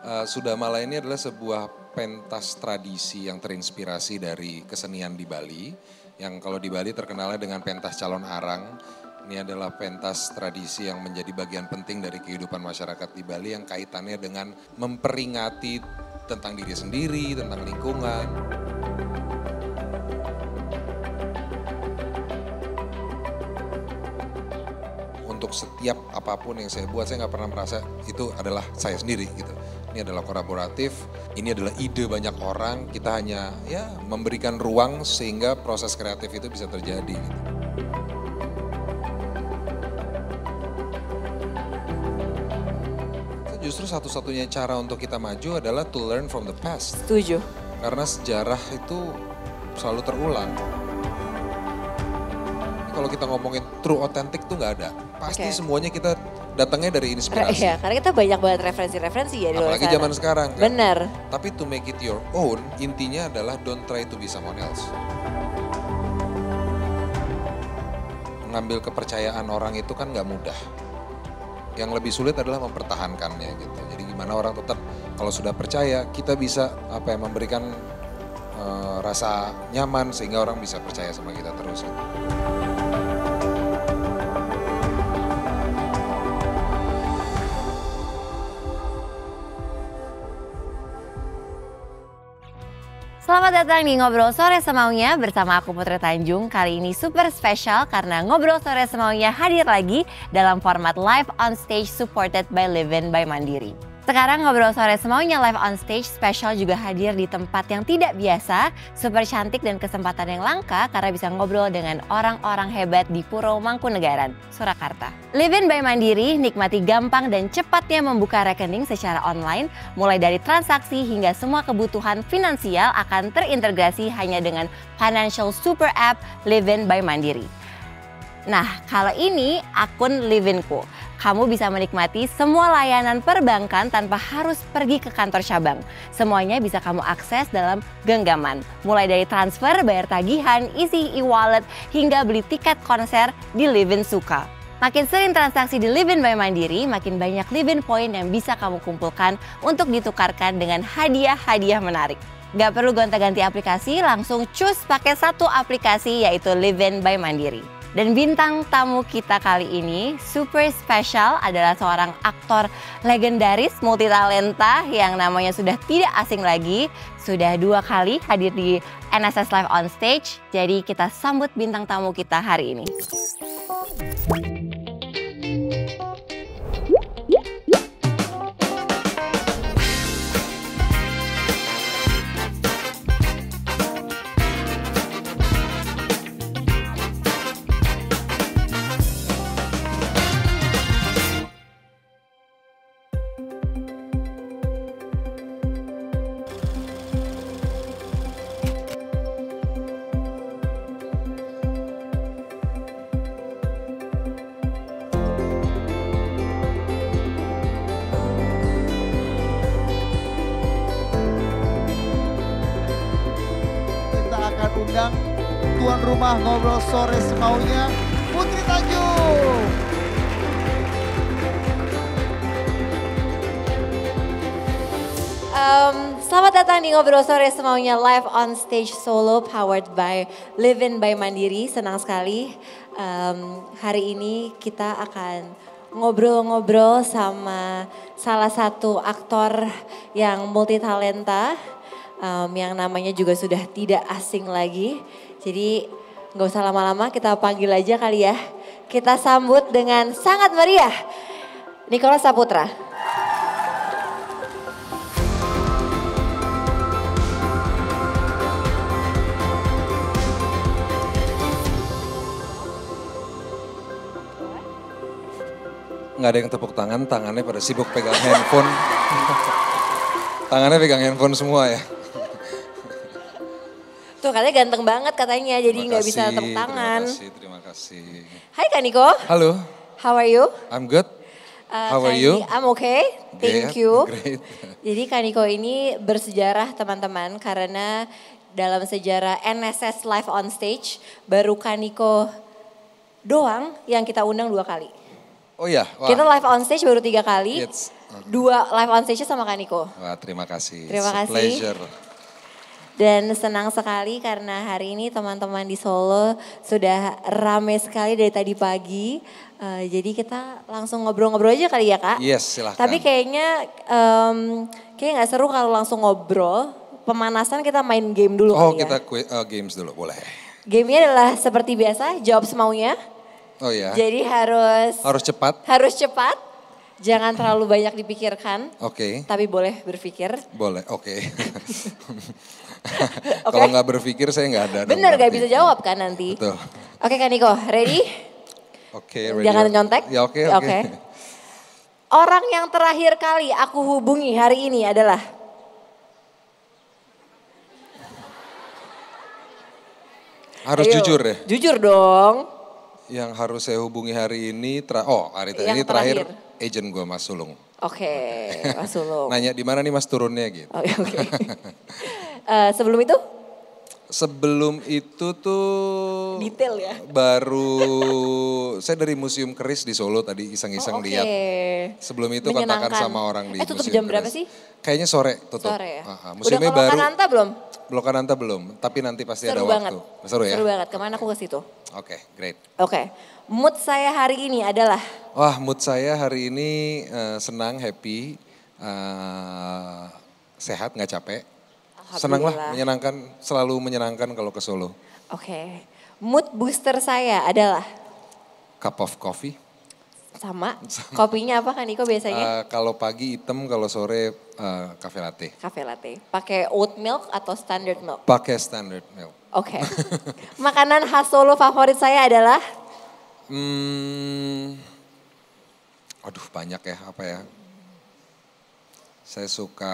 Sudamala ini adalah sebuah pentas tradisi yang terinspirasi dari kesenian di Bali. Yang kalau di Bali terkenalnya dengan pentas calon arang. Ini adalah pentas tradisi yang menjadi bagian penting dari kehidupan masyarakat di Bali yang kaitannya dengan memperingati tentang diri sendiri, tentang lingkungan. Untuk setiap apapun yang saya buat, saya nggak pernah merasa itu adalah saya sendiri gitu. Ini adalah kolaboratif, ini adalah ide banyak orang, kita hanya ya memberikan ruang sehingga proses kreatif itu bisa terjadi gitu. Justru satu-satunya cara untuk kita maju adalah to learn from the past. Setuju. Karena sejarah itu selalu terulang. Kalau kita ngomongin true authentic tuh nggak ada. Pasti semuanya kita datangnya dari inspirasi. Iya, karena kita banyak banget referensi-referensi ya di luar sana. Apalagi zaman sekarang kan. Bener. Tapi to make it your own, intinya adalah don't try to be someone else. Mengambil kepercayaan orang itu kan nggak mudah. Yang lebih sulit adalah mempertahankannya gitu. Jadi gimana orang tetap kalau sudah percaya kita bisa memberikan rasa nyaman sehingga orang bisa percaya sama kita terus. Gitu. Selamat datang di Ngobrol Sore Semaunya bersama aku Putri Tanjung. Kali ini super spesial karena Ngobrol Sore Semaunya hadir lagi dalam format live on stage supported by Livin by Mandiri. Sekarang Ngobrol Sore Semaunya live on stage special juga hadir di tempat yang tidak biasa, super cantik dan kesempatan yang langka karena bisa ngobrol dengan orang-orang hebat di Puro Mangkunegaran, Surakarta. Livin by Mandiri nikmati gampang dan cepatnya membuka rekening secara online, mulai dari transaksi hingga semua kebutuhan finansial akan terintegrasi hanya dengan financial super app Livin by Mandiri. Nah, kalau ini akun Livinku. Kamu bisa menikmati semua layanan perbankan tanpa harus pergi ke kantor cabang. Semuanya bisa kamu akses dalam genggaman. Mulai dari transfer, bayar tagihan, isi e-wallet, hingga beli tiket konser di Livin Suka. Makin sering transaksi di Livin by Mandiri, makin banyak Livin Point yang bisa kamu kumpulkan untuk ditukarkan dengan hadiah-hadiah menarik. Gak perlu gonta-ganti aplikasi, langsung cus pakai satu aplikasi yaitu Livin by Mandiri. Dan bintang tamu kita kali ini super spesial adalah seorang aktor legendaris multitalenta yang namanya sudah tidak asing lagi. Sudah 2 kali hadir di NSS Live on Stage. Jadi kita sambut bintang tamu kita hari ini. Undang tuan rumah Ngobrol Sore Semaunya, Putri Tanjung. Selamat datang di Ngobrol Sore Semaunya live on stage solo powered by Livin by Mandiri. Senang sekali hari ini kita akan ngobrol-ngobrol sama salah satu aktor yang multitalenta. Yang namanya juga sudah tidak asing lagi. Jadi nggak usah lama-lama, kita panggil aja kali ya. Kita sambut dengan sangat meriah Nicholas Saputra. Nggak ada yang tepuk tangan, tangannya pada sibuk pegang handphone. Tangannya pegang handphone semua ya. Tuh katanya ganteng banget katanya, jadi nggak bisa tepuk tangan. Terima kasih. Hai Kak Niko. Halo. How are you? I'm good. How are you? I'm okay, thank you. Great. Jadi Kak Niko ini bersejarah teman-teman karena dalam sejarah NSS Live on Stage baru Kak Niko doang yang kita undang 2 kali. Oh iya. Kita live on stage baru 3 kali. dua live on stage sama Kak Niko. Wah, terima kasih. Terima It's a kasih. pleasure. Dan senang sekali karena hari ini teman-teman di Solo sudah rame sekali dari tadi pagi. Jadi kita langsung ngobrol-ngobrol aja kali ya Kak. Yes, silahkan. Tapi kayaknya nggak seru kalau langsung ngobrol. Pemanasan kita main game dulu Oh, kali ya. kita games dulu, boleh. Gamenya adalah seperti biasa, jawab semaunya. Oh ya. Jadi harus Cepat. harus cepat. Jangan terlalu banyak dipikirkan. Oke. Tapi boleh berpikir. Boleh, oke. Oke. Kalau nggak berpikir saya nggak ada. dong Bener gak berarti. bisa jawab kan nanti. Betul. Oke Kak Niko, ready? Oke, ready. Jangan nyontek. Ya oke. Orang yang terakhir kali aku hubungi hari ini adalah Harus Ayo, jujur ya. Jujur dong. Yang harus saya hubungi hari ini, hari Yang ini terakhir terakhir. agent gue Mas Sulung. Oke, Mas Sulung. Nanya di mana nih Mas turunnya gitu. Oke. Sebelum itu? Sebelum itu tuh Detail ya. baru saya dari Museum Keris di Solo tadi iseng-iseng Oke. lihat. Sebelum itu kontakan Menyenangkan. sama orang di tutup Museum jam berapa Keris. sih? Kayaknya sore tutup. Sore ya. Museumnya Udah ke baru. Lokananta belum? Lokananta belum, tapi nanti pasti ada Seru banget. waktu. Seru ya? Seru banget, kemana aku ke situ. Oke, great. Oke, mood saya hari ini adalah Wah, mood saya hari ini senang, happy, sehat, nggak capek. Senang lah, Alhamdulillah. menyenangkan, selalu menyenangkan kalau ke Solo. Oke. Mood booster saya adalah Cup of coffee. sama. Kopinya apa kan Niko biasanya? Kalau pagi hitam, kalau sore cafe latte. Cafe latte. Pakai oat milk atau standard milk? Pakai standard milk. Oke. Makanan khas Solo favorit saya adalah Aduh banyak ya, apa ya. Saya suka,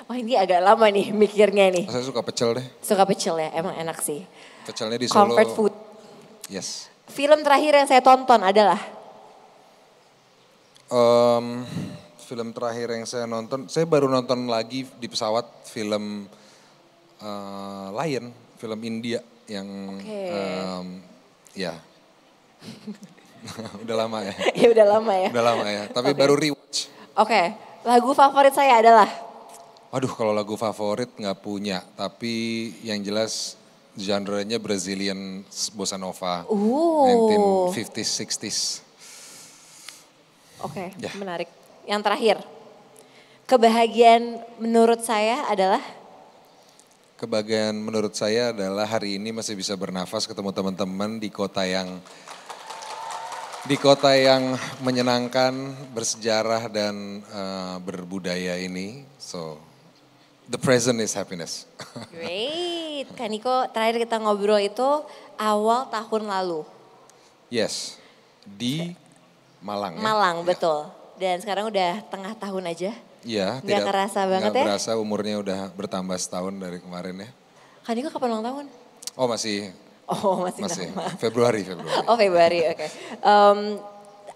wah ini agak lama nih mikirnya nih. saya suka pecel deh. Suka pecel ya, emang enak sih. Pecelnya di Solo. Comfort food. Yes. Film terakhir yang saya tonton adalah Film terakhir yang saya baru nonton lagi di pesawat film Lion, film India yang Oke. ya. Udah lama ya. ya udah lama ya. Udah lama ya, tapi Oke. baru rewatch. Oke, lagu favorit saya adalah Aduh kalau lagu favorit nggak punya, tapi yang jelas genre-nya Brazilian bossa nova. 1950s, 60s. Oke, Ya. menarik. Yang terakhir, kebahagiaan menurut saya adalah Kebahagiaan menurut saya adalah hari ini masih bisa bernafas ketemu teman-teman di kota yang menyenangkan, bersejarah dan berbudaya ini. So, the present is happiness. great. Kak Niko, terakhir kita ngobrol itu awal tahun lalu. Yes, di Malang. Ya? Malang, Ya. betul. Dan sekarang udah tengah tahun aja. Iya, Nggak kerasa banget nggak ya? berasa umurnya udah bertambah setahun dari kemarin ya. Kak Niko kapan ulang tahun? Oh masih Masih nama. Februari. Oh Februari, oke.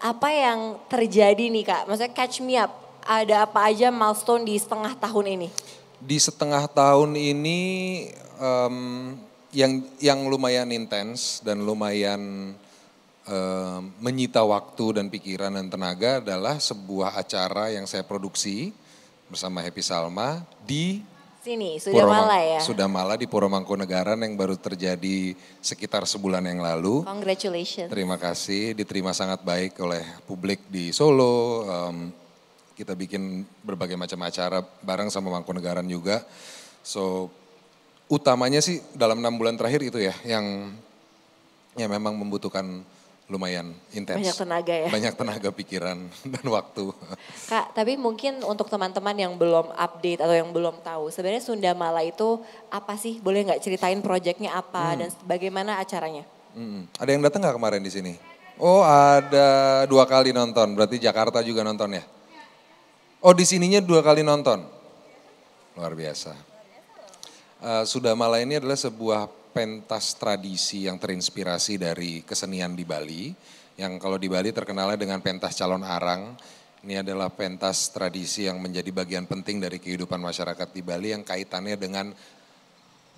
Apa yang terjadi nih Kak? Maksudnya catch me up. Ada apa aja milestone di setengah tahun ini? Di setengah tahun ini yang lumayan intens dan lumayan menyita waktu dan pikiran dan tenaga adalah sebuah acara yang saya produksi bersama Happy Salma di Sini, sudah malah ya? Sudamala di Puro Mangkunegaran yang baru terjadi sekitar sebulan yang lalu. Congratulations. Terima kasih, diterima sangat baik oleh publik di Solo. Kita bikin berbagai macam acara bareng sama Mangkunegaran juga. So, utamanya sih dalam 6 bulan terakhir itu ya, yang memang membutuhkan lumayan intens. Banyak tenaga ya? Banyak tenaga, pikiran, dan waktu. Kak, tapi mungkin untuk teman-teman yang belum update atau yang belum tahu, sebenarnya Sundamala itu apa sih? Boleh nggak ceritain proyeknya apa dan bagaimana acaranya? Ada yang datang nggak kemarin di sini? Oh ada 2 kali nonton, berarti Jakarta juga nonton ya? Oh di sininya 2 kali nonton? Luar biasa. Sudamala ini adalah sebuah pentas tradisi yang terinspirasi dari kesenian di Bali. Yang kalau di Bali terkenalnya dengan pentas calon arang. Ini adalah pentas tradisi yang menjadi bagian penting dari kehidupan masyarakat di Bali yang kaitannya dengan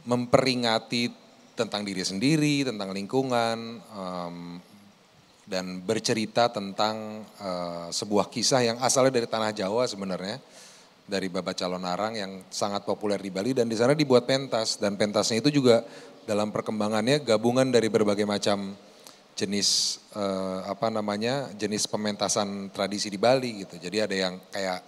memperingati tentang diri sendiri, tentang lingkungan, dan bercerita tentang sebuah kisah yang asalnya dari tanah Jawa sebenarnya, dari Babat Calon Arang yang sangat populer di Bali, dan di sana dibuat pentas, dan pentasnya itu juga dalam perkembangannya gabungan dari berbagai macam jenis jenis pementasan tradisi di Bali gitu. Jadi ada yang kayak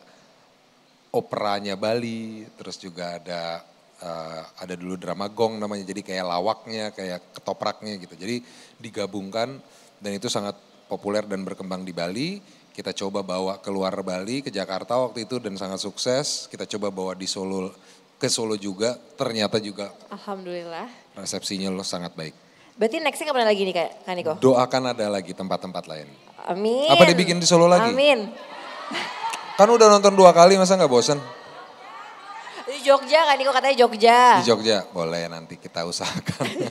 operanya Bali, terus juga ada dulu drama gong namanya, jadi kayak lawaknya, kayak ketopraknya gitu. Jadi digabungkan dan itu sangat populer dan berkembang di Bali. Kita coba bawa keluar Bali ke Jakarta waktu itu dan sangat sukses. Kita coba bawa di Solo, ke Solo juga, ternyata juga Alhamdulillah. resepsinya loh sangat baik. Berarti nextnya kapan lagi nih Kak Niko? Doakan ada lagi tempat-tempat lain. Amin. Apa dibikin di Solo lagi? Amin. Kan udah nonton 2 kali, masa nggak bosen? Di Jogja Kak Niko katanya Jogja. Di Jogja, boleh nanti kita usahakan.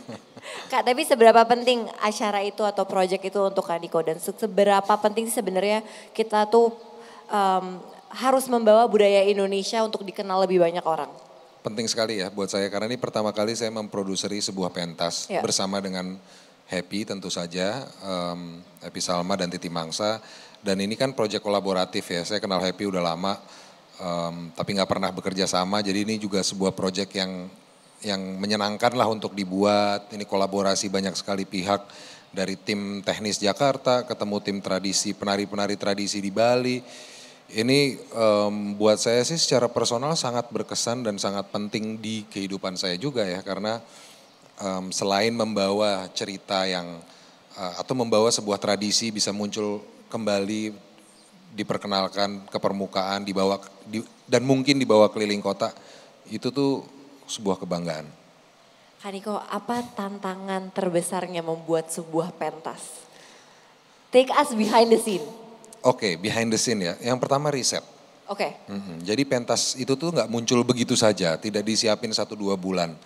Kak, tapi seberapa penting acara itu atau proyek itu untuk Kak Niko, dan seberapa penting sih sebenarnya kita tuh harus membawa budaya Indonesia untuk dikenal lebih banyak orang? Penting sekali ya buat saya, karena ini pertama kali saya memproduseri sebuah pentas bersama dengan Happy tentu saja, Happy Salma dan Titi Mangsa. Dan ini kan proyek kolaboratif ya, saya kenal Happy udah lama, tapi nggak pernah bekerja sama. Jadi ini juga sebuah proyek yang menyenangkan lah untuk dibuat. Ini kolaborasi banyak sekali pihak, dari tim teknis Jakarta, ketemu tim tradisi, penari-penari tradisi di Bali. Ini buat saya sih secara personal sangat berkesan dan sangat penting di kehidupan saya juga ya, karena selain membawa cerita atau membawa sebuah tradisi bisa muncul kembali, diperkenalkan ke permukaan, dan mungkin dibawa keliling kota, itu tuh sebuah kebanggaan. Kak Niko, apa tantangan terbesarnya membuat sebuah pentas? Take us behind the scene. Oke, behind the scene ya. Yang pertama riset. Oke. Jadi pentas itu tuh nggak muncul begitu saja, tidak disiapin 1-2 bulan.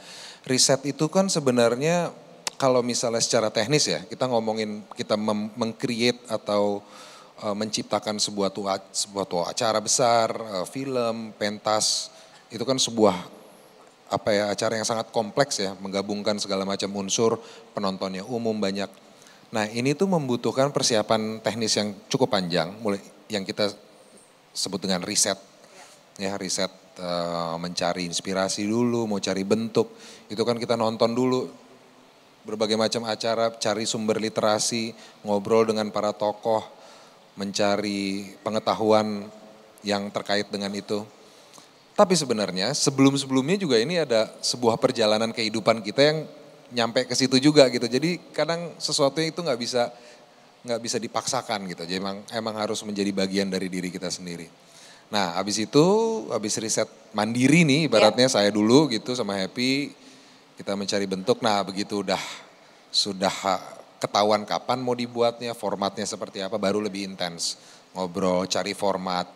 Riset itu kan sebenarnya kalau misalnya secara teknis ya, kita ngomongin kita meng-create atau menciptakan sebuah acara besar, film, pentas, itu kan sebuah acara yang sangat kompleks ya, menggabungkan segala macam unsur, penontonnya umum banyak. Nah ini tuh membutuhkan persiapan teknis yang cukup panjang, mulai yang kita sebut dengan riset. Ya riset, mencari inspirasi dulu, mau cari bentuk, itu kan kita nonton dulu berbagai macam acara, cari sumber literasi, ngobrol dengan para tokoh, mencari pengetahuan yang terkait dengan itu. Tapi sebenarnya sebelum-sebelumnya juga ini ada sebuah perjalanan kehidupan kita yang nyampe ke situ juga gitu. Jadi kadang sesuatunya itu nggak bisa dipaksakan gitu. Jadi emang harus menjadi bagian dari diri kita sendiri. Nah habis riset mandiri nih ibaratnya saya dulu gitu sama Happy, kita mencari bentuk. Nah begitu sudah ketahuan kapan mau dibuatnya, formatnya seperti apa, baru lebih intens. Ngobrol, cari format.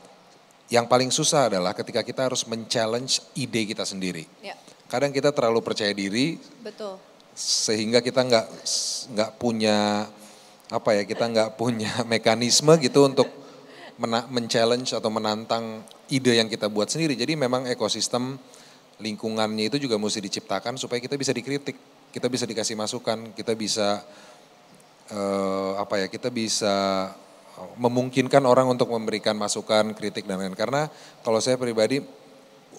Yang paling susah adalah ketika kita harus men-challenge ide kita sendiri. Ya. Kadang kita terlalu percaya diri. Betul. Sehingga kita nggak punya kita nggak punya mekanisme gitu untuk men-challenge atau menantang ide yang kita buat sendiri. Jadi memang ekosistem lingkungannya itu juga mesti diciptakan supaya kita bisa dikritik, kita bisa dikasih masukan, kita bisa kita bisa memungkinkan orang untuk memberikan masukan, kritik dan lain-lain. Karena kalau saya pribadi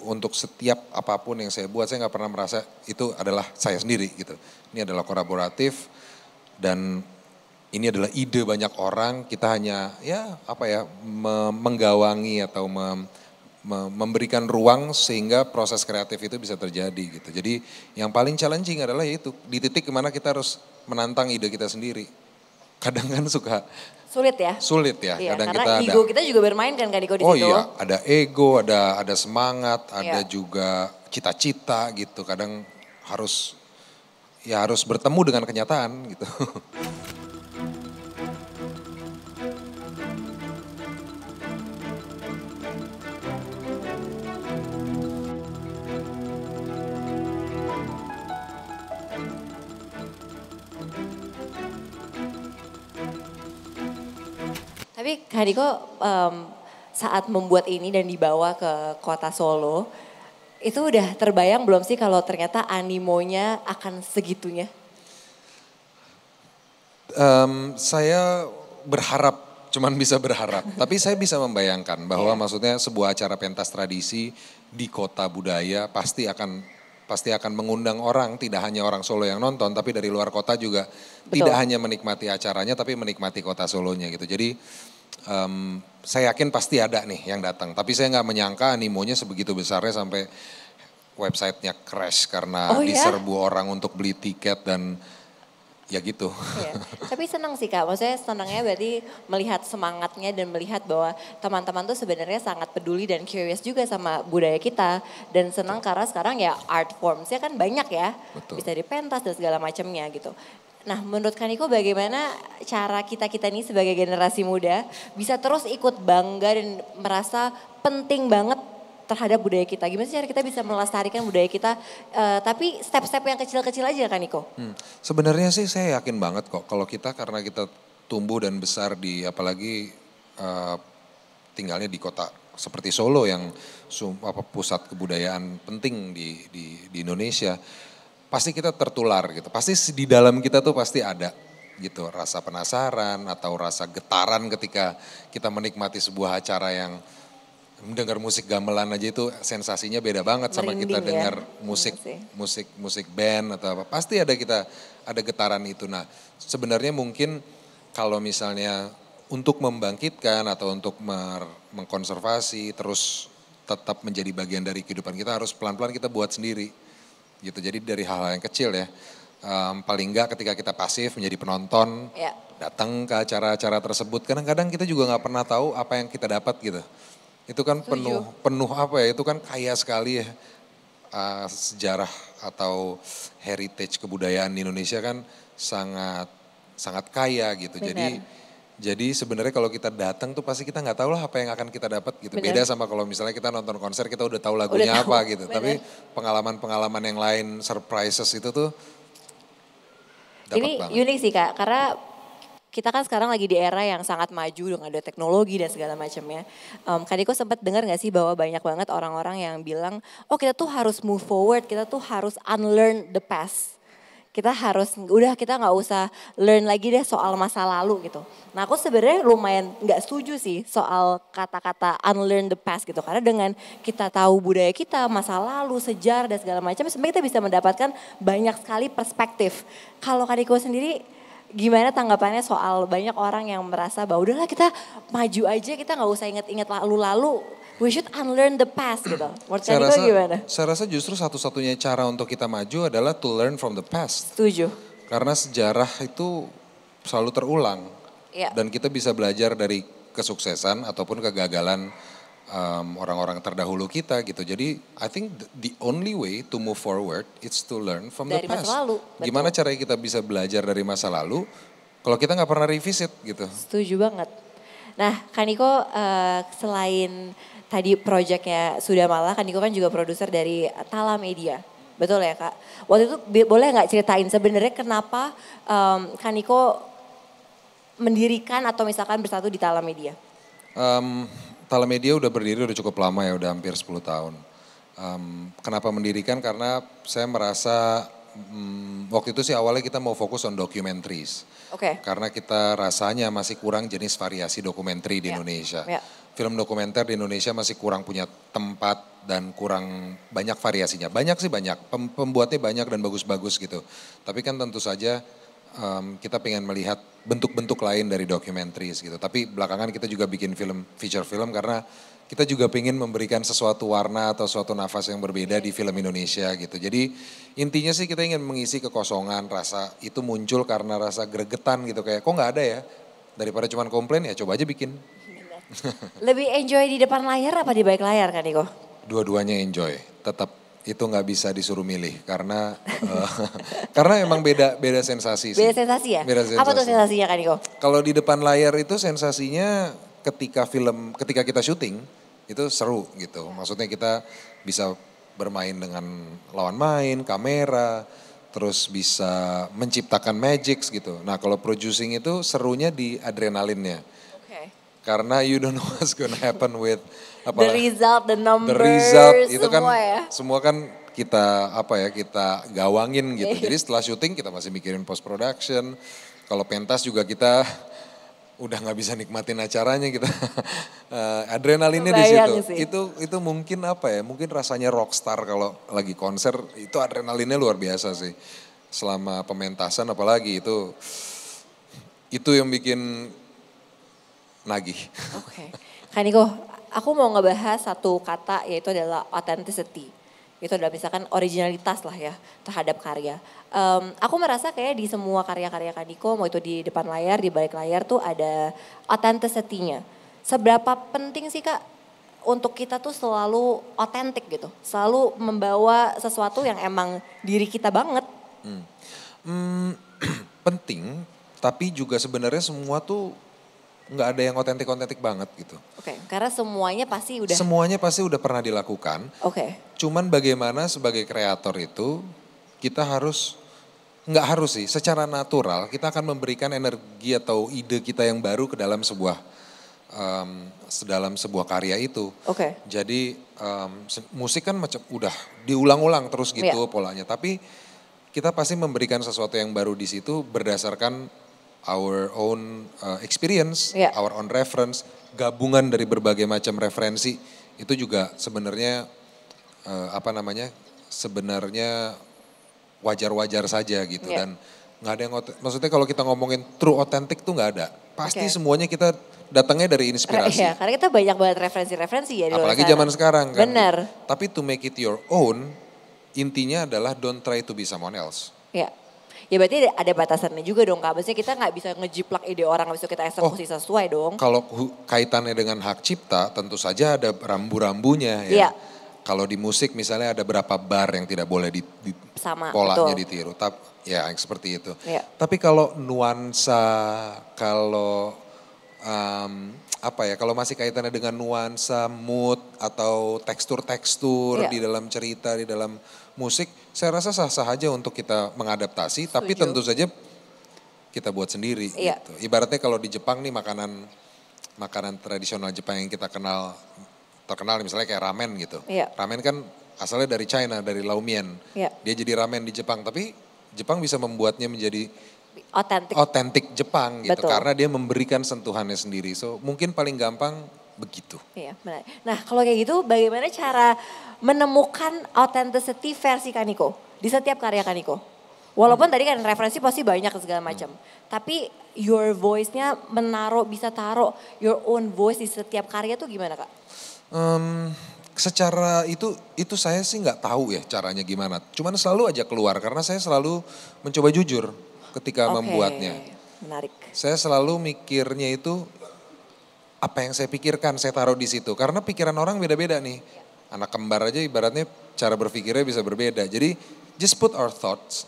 untuk setiap apapun yang saya buat, saya nggak pernah merasa itu adalah saya sendiri gitu. Ini adalah kolaboratif dan ini adalah ide banyak orang. Kita hanya menggawangi atau memberikan ruang sehingga proses kreatif itu bisa terjadi gitu. Jadi yang paling challenging adalah yaitu di titik kemana kita harus menantang ide kita sendiri. Kadang kan suka sulit ya. Iya, kadang karena ego kita juga bermain kan Kak Niko di situ. Oh iya, ada ego, ada semangat, ada juga cita-cita gitu. Kadang harus bertemu dengan kenyataan gitu. Tapi Kak Niko saat membuat ini dan dibawa ke kota Solo, itu udah terbayang belum sih kalau ternyata animonya akan segitunya? Saya berharap, cuman bisa berharap. Tapi saya bisa membayangkan bahwa maksudnya sebuah acara pentas tradisi di kota budaya pasti akan mengundang orang, tidak hanya orang Solo yang nonton, tapi dari luar kota juga tidak hanya menikmati acaranya, tapi menikmati kota Solonya gitu. Jadi saya yakin pasti ada nih yang datang. Tapi saya nggak menyangka animonya sebegitu besarnya sampai websitenya crash karena diserbu orang untuk beli tiket dan ya gitu. Iya. Tapi senang sih Kak, maksudnya senangnya berarti melihat semangatnya dan melihat bahwa teman-teman tuh sebenarnya sangat peduli dan curious juga sama budaya kita. Dan senang karena sekarang ya art formsnya kan banyak ya, bisa dipentas dan segala macamnya gitu. Nah menurut Kaniko bagaimana cara kita ini sebagai generasi muda bisa terus ikut bangga dan merasa penting banget terhadap budaya kita. Gimana sih cara kita bisa melestarikan budaya kita, tapi step-step yang kecil-kecil aja kan Niko? Sebenarnya sih saya yakin banget kok kalau kita karena kita tumbuh dan besar di apalagi tinggalnya di kota seperti Solo yang pusat kebudayaan penting di Indonesia, pasti kita tertular gitu. Pasti di dalam kita tuh pasti ada gitu rasa penasaran atau rasa getaran ketika kita menikmati sebuah acara yang mendengar musik gamelan aja itu sensasinya beda banget sama kita dengar musik band atau apa. Pasti ada getaran itu. Nah, sebenarnya mungkin kalau misalnya untuk membangkitkan atau untuk mengkonservasi terus tetap menjadi bagian dari kehidupan kita harus pelan-pelan kita buat sendiri. Gitu. Jadi dari hal-hal yang kecil ya. Paling enggak ketika kita pasif menjadi penonton, datang ke acara-acara tersebut. Kadang-kadang kita juga nggak pernah tahu apa yang kita dapat gitu. Itu kan penuh apa ya, itu kan kaya sekali ya sejarah atau heritage kebudayaan di Indonesia kan sangat kaya gitu. Benar. Jadi sebenarnya kalau kita datang tuh pasti kita nggak tahu lah apa yang akan kita dapat gitu. Benar. Beda sama kalau misalnya kita nonton konser kita udah tahu lagunya apa gitu. Benar. Tapi pengalaman-pengalaman yang lain, surprises itu tuh dapat banget. Ini unik sih Kak, karena kita kan sekarang lagi di era yang sangat maju dengan ada teknologi dan segala macamnya. Kak Diko sempat dengar gak sih bahwa banyak banget orang-orang yang bilang, oh kita tuh harus move forward, kita tuh harus unlearn the past. Kita nggak usah learn lagi deh soal masa lalu gitu. Nah aku sebenarnya lumayan nggak setuju sih soal kata-kata unlearn the past gitu. Karena dengan kita tahu budaya kita, masa lalu, sejarah dan segala macam, sebenarnya kita bisa mendapatkan banyak sekali perspektif. Kalau Kak Diko sendiri, gimana tanggapannya soal banyak orang yang merasa bahwa udahlah kita maju aja, kita nggak usah inget-inget lalu-lalu. We should unlearn the past gitu. Menurut Kaniko gimana? Saya rasa justru satu-satunya cara untuk kita maju adalah to learn from the past. Setuju. Karena sejarah itu selalu terulang. Dan kita bisa belajar dari kesuksesan ataupun kegagalan orang-orang terdahulu kita gitu. Jadi I think the only way to move forward is to learn from dari the past. Masa lalu. Gimana caranya kita bisa belajar dari masa lalu kalau kita nggak pernah revisit gitu. Setuju banget. Nah Kaniko selain tadi proyeknya Sudah Malah, Kaniko kan juga produser dari Tala Media. Betul ya Kak? Waktu itu boleh nggak ceritain sebenarnya kenapa Kaniko mendirikan atau misalkan bersatu di Tala Media? Tala Media udah berdiri udah cukup lama ya, udah hampir 10 tahun. Kenapa mendirikan? Karena saya merasa waktu itu sih awalnya kita mau fokus on documentaries. Karena kita rasanya masih kurang jenis variasi dokumenter di Indonesia. Film dokumenter di Indonesia masih kurang punya tempat dan kurang banyak variasinya. Banyak sih banyak, pembuatnya banyak dan bagus-bagus gitu. Tapi kan tentu saja kita pengen melihat bentuk-bentuk lain dari documentaries gitu. Tapi belakangan kita juga bikin feature film karena kita juga pengen memberikan sesuatu warna atau suatu nafas yang berbeda di film Indonesia gitu. Jadi intinya sih kita ingin mengisi kekosongan, rasa itu muncul karena rasa gregetan gitu. Kayak kok gak ada ya, daripada cuma komplain ya coba aja bikin. Lebih enjoy di depan layar apa di balik layar kan Niko? Dua-duanya enjoy, tetap itu nggak bisa disuruh milih karena karena emang beda sensasi sih. Beda sensasi ya? Beda sensasi. Apa tuh sensasinya Kak Niko? Kalau di depan layar itu sensasinya ketika kita syuting itu seru gitu. Maksudnya kita bisa bermain dengan lawan main, kamera, terus bisa menciptakan magic gitu. Nah kalau producing itu serunya di adrenalinnya. Karena you don't know what's gonna happen with the result, the numbers, the result itu kan ya? Semua kan kita kita gawangin gitu. Jadi setelah syuting kita masih mikirin post production, Kalau pentas juga kita udah nggak bisa nikmatin acaranya kita. Adrenalinnya di Kebayang situ. sih. Itu mungkin apa ya? Mungkin rasanya rockstar kalau lagi konser itu adrenalinnya luar biasa sih. Selama pementasan apalagi itu yang bikin nagih. Oke. Kak Niko, aku mau ngebahas satu kata yaitu adalah authenticity. Itu adalah misalkan originalitas lah ya terhadap karya. Aku merasa kayak di semua karya-karya Kak Niko, mau itu di depan layar, di balik layar tuh ada authenticity-nya. Seberapa penting sih Kak untuk kita tuh selalu otentik gitu. Selalu membawa sesuatu yang emang diri kita banget. Penting, tapi juga sebenarnya semua tuh nggak ada yang otentik banget gitu. Oke, karena semuanya pasti udah. Semuanya pasti udah pernah dilakukan. Oke. Cuman bagaimana sebagai kreator itu kita nggak harus sih, secara natural kita akan memberikan energi atau ide kita yang baru ke dalam sebuah karya itu. Oke. Jadi musik kan macam udah diulang-ulang terus gitu Iya. polanya. Tapi kita pasti memberikan sesuatu yang baru di situ berdasarkan our own experience, Iya. our own reference, gabungan dari berbagai macam referensi. Itu juga sebenarnya sebenarnya wajar-wajar saja gitu. Iya. Dan nggak ada yang maksudnya kalau kita ngomongin true authentic tuh nggak ada. Pasti Oke. semuanya kita datangnya dari inspirasi. Iya, karena kita banyak banget referensi-referensi ya di luar Apalagi sana. zaman sekarang kan. Bener. Tapi to make it your own, intinya adalah don't try to be someone else. Ya. Ya berarti ada batasannya juga dong Kak. Maksudnya kita nggak bisa ngejiplak ide orang, habis itu kita eksekusi sesuai dong. Kalau kaitannya dengan hak cipta, tentu saja ada rambu-rambunya Iya. ya. Kalau di musik misalnya ada berapa bar yang tidak boleh Sama, polanya betul. ditiru. Ya seperti itu. Iya. Tapi kalau nuansa, kalau kalau masih kaitannya dengan nuansa, mood atau tekstur-tekstur Iya. di dalam cerita, di dalam musik, saya rasa sah-sah aja untuk kita mengadaptasi. Tapi Setuju. tentu saja kita buat sendiri. Iya. Gitu. Ibaratnya kalau di Jepang nih makanan tradisional Jepang yang kita terkenal misalnya kayak ramen gitu. Iya. Ramen kan asalnya dari China, dari Laomian. Iya. Dia jadi ramen di Jepang, tapi Jepang bisa membuatnya menjadi Otentik. otentik Jepang gitu. Betul. Karena dia memberikan sentuhannya sendiri. So mungkin paling gampang begitu. Iya, benar. Nah, kalau kayak gitu bagaimana cara menemukan authenticity versi Kaniko di setiap karya Kaniko? Walaupun tadi kan referensi pasti banyak segala macam. Tapi your voice-nya bisa taruh your own voice di setiap karya tuh gimana Kak? Secara itu saya sih nggak tahu ya caranya gimana. Cuman selalu aja keluar karena saya selalu mencoba jujur ketika Oke, membuatnya. menarik. Saya selalu mikirnya itu apa yang saya pikirkan saya taruh di situ. Karena pikiran orang beda-beda nih. Anak kembar aja ibaratnya cara berpikirnya bisa berbeda. Jadi just put our thoughts,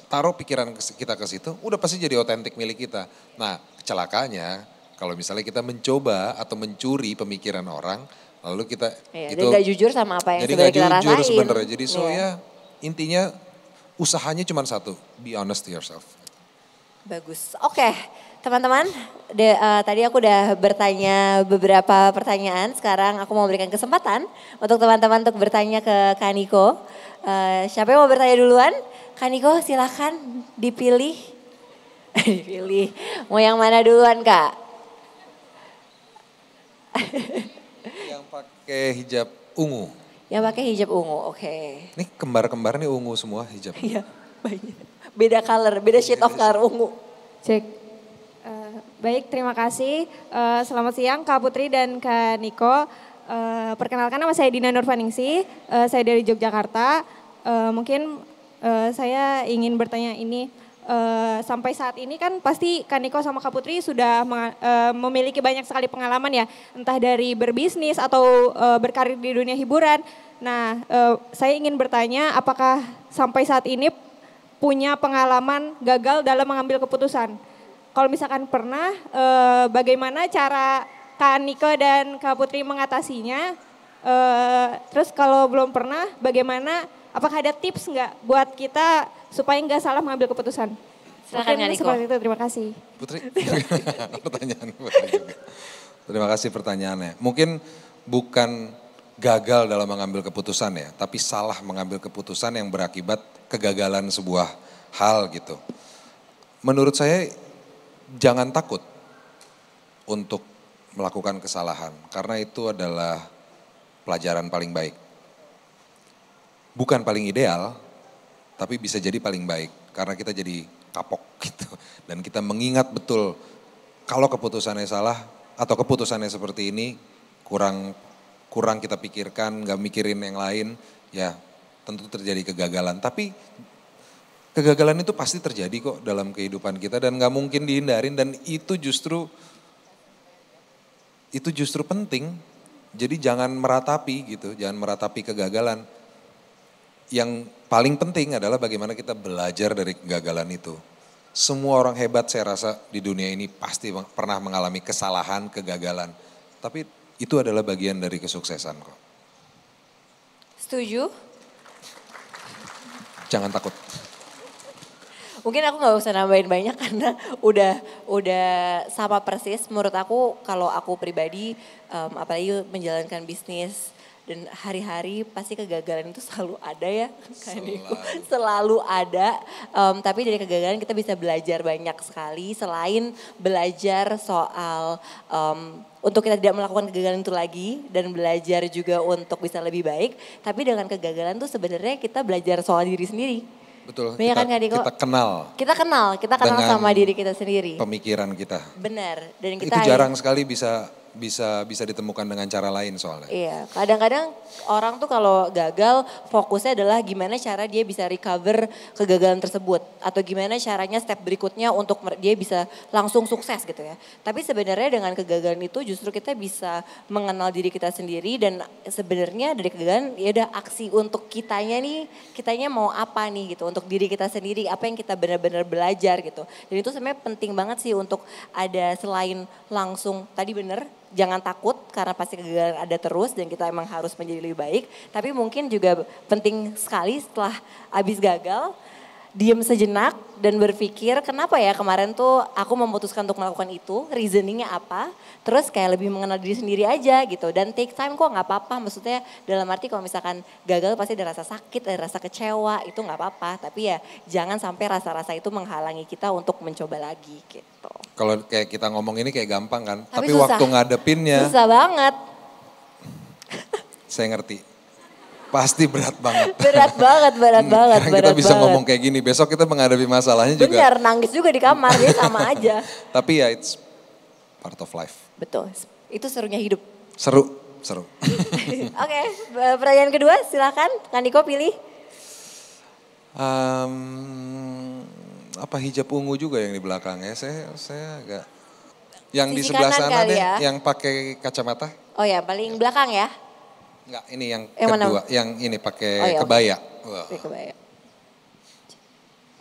taruh pikiran kita ke situ, udah pasti jadi otentik milik kita. Nah celakanya kalau misalnya kita mencoba atau mencuri pemikiran orang, lalu kita Iya, itu dan gak jujur sama apa yang jadi sebenarnya nggak kita jujur rasain. sebenarnya. Jadi Iya. ya intinya usahanya cuma satu, be honest to yourself. Bagus. Oke, teman-teman, tadi aku udah bertanya beberapa pertanyaan. Sekarang aku mau berikan kesempatan untuk teman-teman untuk bertanya ke Kaniko. Siapa yang mau bertanya duluan? Kaniko silahkan dipilih. Dipilih. Mau yang mana duluan Kak? Yang pakai hijab ungu. Yang pakai hijab ungu, oke. Ini kembar-kembar nih ungu semua hijab. Iya, banyak. Beda color, beda shade of color ungu. Cek. Baik, terima kasih. Selamat siang Kak Putri dan Kak Niko. Perkenalkan nama saya Dina Nurfaningsih. Saya dari Yogyakarta. Mungkin saya ingin bertanya ini. Sampai saat ini kan pasti Kak Niko sama Kak Putri sudah memiliki banyak sekali pengalaman ya. Entah dari berbisnis atau berkarir di dunia hiburan. Nah, saya ingin bertanya apakah sampai saat ini punya pengalaman gagal dalam mengambil keputusan. Kalau misalkan pernah, bagaimana cara Kak Niko dan Kak Putri mengatasinya? Terus kalau belum pernah, bagaimana? Apakah ada tips nggak buat kita supaya nggak salah mengambil keputusan? Silakan Kak Mungkin Niko. seperti itu, terima kasih. Putri, pertanyaan Putri juga. Terima kasih pertanyaannya. Mungkin bukan gagal dalam mengambil keputusan ya, tapi salah mengambil keputusan yang berakibat kegagalan sebuah hal gitu. Menurut saya jangan takut untuk melakukan kesalahan. Karena itu adalah pelajaran paling baik. Bukan paling ideal, tapi bisa jadi paling baik. Karena kita jadi kapok gitu. Dan kita mengingat betul kalau keputusannya salah atau keputusannya seperti ini kurang kita pikirkan, gak mikirin yang lain, ya tentu terjadi kegagalan. Tapi kegagalan itu pasti terjadi kok dalam kehidupan kita dan gak mungkin dihindarin dan itu justru penting. Jadi jangan meratapi gitu, jangan meratapi kegagalan. Yang paling penting adalah bagaimana kita belajar dari kegagalan itu. Semua orang hebat saya rasa di dunia ini pasti pernah mengalami kesalahan, kegagalan. Tapi itu adalah bagian dari kesuksesan kok. Setuju? Jangan takut. Mungkin aku nggak usah nambahin banyak karena udah sama persis. Menurut aku kalau aku pribadi apalagi menjalankan bisnis dan hari-hari pasti kegagalan itu selalu ada ya. Selalu ada. Tapi dari kegagalan kita bisa belajar banyak sekali. Selain belajar soal untuk kita tidak melakukan kegagalan itu lagi dan belajar juga untuk bisa lebih baik. Tapi dengan kegagalan tuh sebenarnya kita belajar soal diri sendiri. Betul, Banyak kan, Kak Diko? kita kenal Kita kenal sama diri kita sendiri. Pemikiran kita. Benar. Dan kita itu jarang sekali bisa ditemukan dengan cara lain soalnya. Iya, kadang-kadang orang tuh kalau gagal fokusnya adalah gimana cara dia bisa recover kegagalan tersebut. Atau gimana caranya step berikutnya untuk dia bisa langsung sukses gitu ya. Tapi sebenarnya dengan kegagalan itu justru kita bisa mengenal diri kita sendiri dan sebenarnya dari kegagalan ya udah aksi untuk kitanya mau apa nih gitu. Untuk diri kita sendiri, apa yang kita benar-benar belajar gitu. Dan itu sebenarnya penting banget sih untuk ada selain langsung tadi bener. Jangan takut karena pasti kegagalan ada terus dan kita emang harus menjadi lebih baik. Tapi mungkin juga penting sekali setelah habis gagal, diem sejenak dan berpikir kenapa ya kemarin tuh aku memutuskan untuk melakukan itu, reasoningnya apa. Terus kayak lebih mengenal diri sendiri aja gitu dan take time kok gak apa-apa. Maksudnya dalam arti kalau misalkan gagal pasti ada rasa sakit, ada rasa kecewa itu gak apa-apa. Tapi ya jangan sampai rasa-rasa itu menghalangi kita untuk mencoba lagi gitu. Kalau kayak kita ngomong ini kayak gampang kan, tapi susah. waktu ngadepinnya. Susah banget. Saya ngerti, pasti berat banget. Berat banget. Karena kita bisa ngomong kayak gini, besok kita menghadapi masalahnya juga. Benar, nangis juga di kamar, dia sama aja. Tapi ya it's part of life. Betul, itu serunya hidup. Seru. Oke, pertanyaan kedua silakan, Kak Niko pilih. Apa hijab ungu juga yang di belakangnya, saya agak. Yang Sisi di sebelah kanan sana kali deh, ya. yang pakai kacamata. Oh ya, paling belakang ya. Enggak, ini yang mana? kedua, yang ini pakai kebaya. Wah. Kebaya.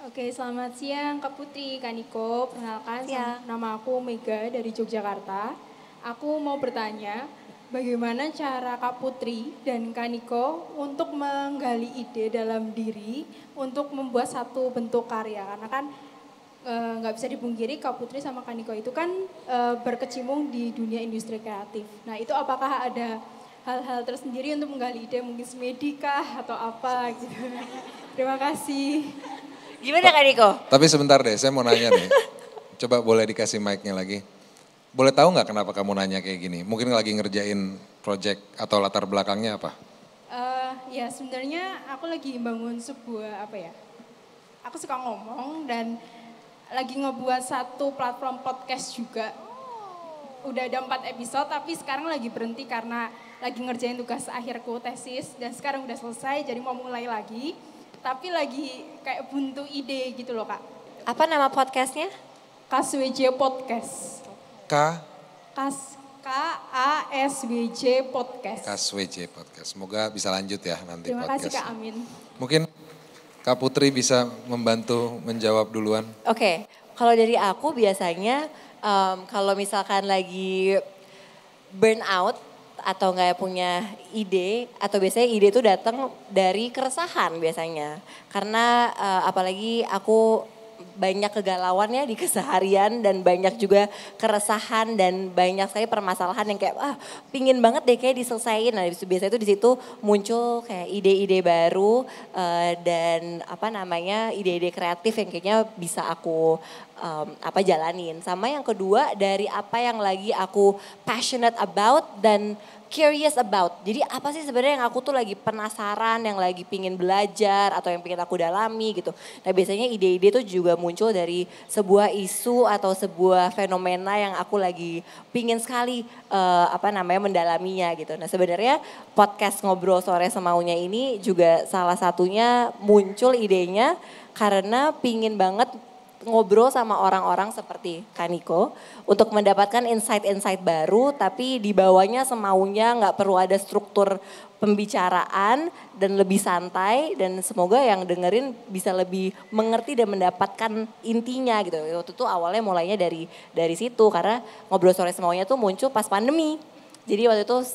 Oke, selamat siang Kak Putri, Kak Niko. Perkenalkan, nama aku Mega dari Yogyakarta. Aku mau bertanya, bagaimana cara Kak Putri dan Kak Niko untuk menggali ide dalam diri untuk membuat satu bentuk karya? Karena kan nggak bisa dipungkiri Kak Putri sama Kak Niko itu kan berkecimpung di dunia industri kreatif. Nah itu apakah ada hal-hal tersendiri untuk menggali ide, mungkin semedi kah atau apa gitu. Terima kasih. Gimana Kak Niko? Tapi sebentar deh, saya mau nanya deh. Coba boleh dikasih mic-nya lagi. Boleh tahu nggak kenapa kamu nanya kayak gini? Mungkin lagi ngerjain project atau latar belakangnya apa? Ya sebenarnya aku lagi bangun sebuah aku suka ngomong dan lagi ngebuat satu platform podcast juga. Udah ada 4 episode tapi sekarang lagi berhenti karena lagi ngerjain tugas akhirku tesis dan sekarang udah selesai jadi mau mulai lagi. Tapi lagi kayak buntu ide gitu loh Kak. Apa nama podcastnya? KSWJ Podcast. KASWJ Podcast. KSWJ Podcast. Semoga bisa lanjut ya nanti Terima podcast. kasih Kak Amin. Mungkin Kak Putri bisa membantu menjawab duluan. Oke, kalau dari aku biasanya kalau misalkan lagi burn out atau nggak punya ide atau biasanya ide itu datang dari keresahan biasanya. Karena apalagi aku banyak kegalauan ya di keseharian dan banyak juga keresahan dan banyak sekali permasalahan yang kayak pingin banget deh kayak diselesain. Nah biasanya itu di situ muncul kayak ide-ide baru dan ide-ide kreatif yang kayaknya bisa aku jalanin. Sama yang kedua dari apa yang lagi aku passionate about dan curious about. Jadi apa sih sebenarnya yang aku tuh lagi penasaran, yang lagi pingin belajar atau yang pingin aku dalami gitu. Nah biasanya ide-ide tuh juga muncul dari sebuah isu atau sebuah fenomena yang aku lagi pingin sekali mendalaminya gitu. Nah sebenarnya podcast Ngobrol Sore Semaunya ini juga salah satunya muncul idenya karena pingin banget ngobrol sama orang-orang seperti Kaniko untuk mendapatkan insight-insight baru tapi dibawanya semaunya, nggak perlu ada struktur pembicaraan dan lebih santai dan semoga yang dengerin bisa lebih mengerti dan mendapatkan intinya gitu. Waktu itu awalnya mulainya dari situ karena Ngobrol Sore Semaunya tuh muncul pas pandemi. Jadi waktu itu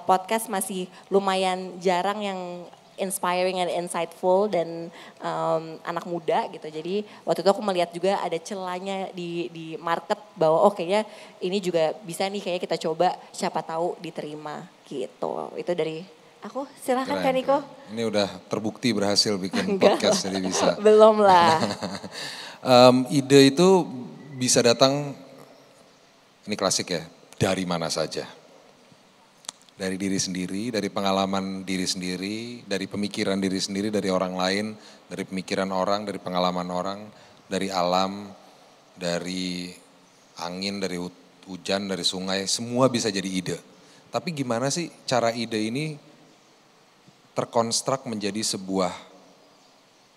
podcast masih lumayan jarang yang inspiring and insightful dan anak muda gitu. Jadi waktu itu aku melihat juga ada celahnya di market bahwa kayaknya ini juga bisa nih kayaknya kita coba siapa tahu diterima gitu. Itu dari aku, silakan Kak Niko. Ini udah terbukti berhasil bikin podcast jadi bisa. Belum lah. Ide itu bisa datang, ini klasik ya, dari mana saja. Dari diri sendiri, dari pengalaman diri sendiri, dari pemikiran diri sendiri, dari orang lain, dari pemikiran orang, dari pengalaman orang, dari alam, dari angin, dari hujan, dari sungai, semua bisa jadi ide. Tapi gimana sih cara ide ini terkonstruk menjadi sebuah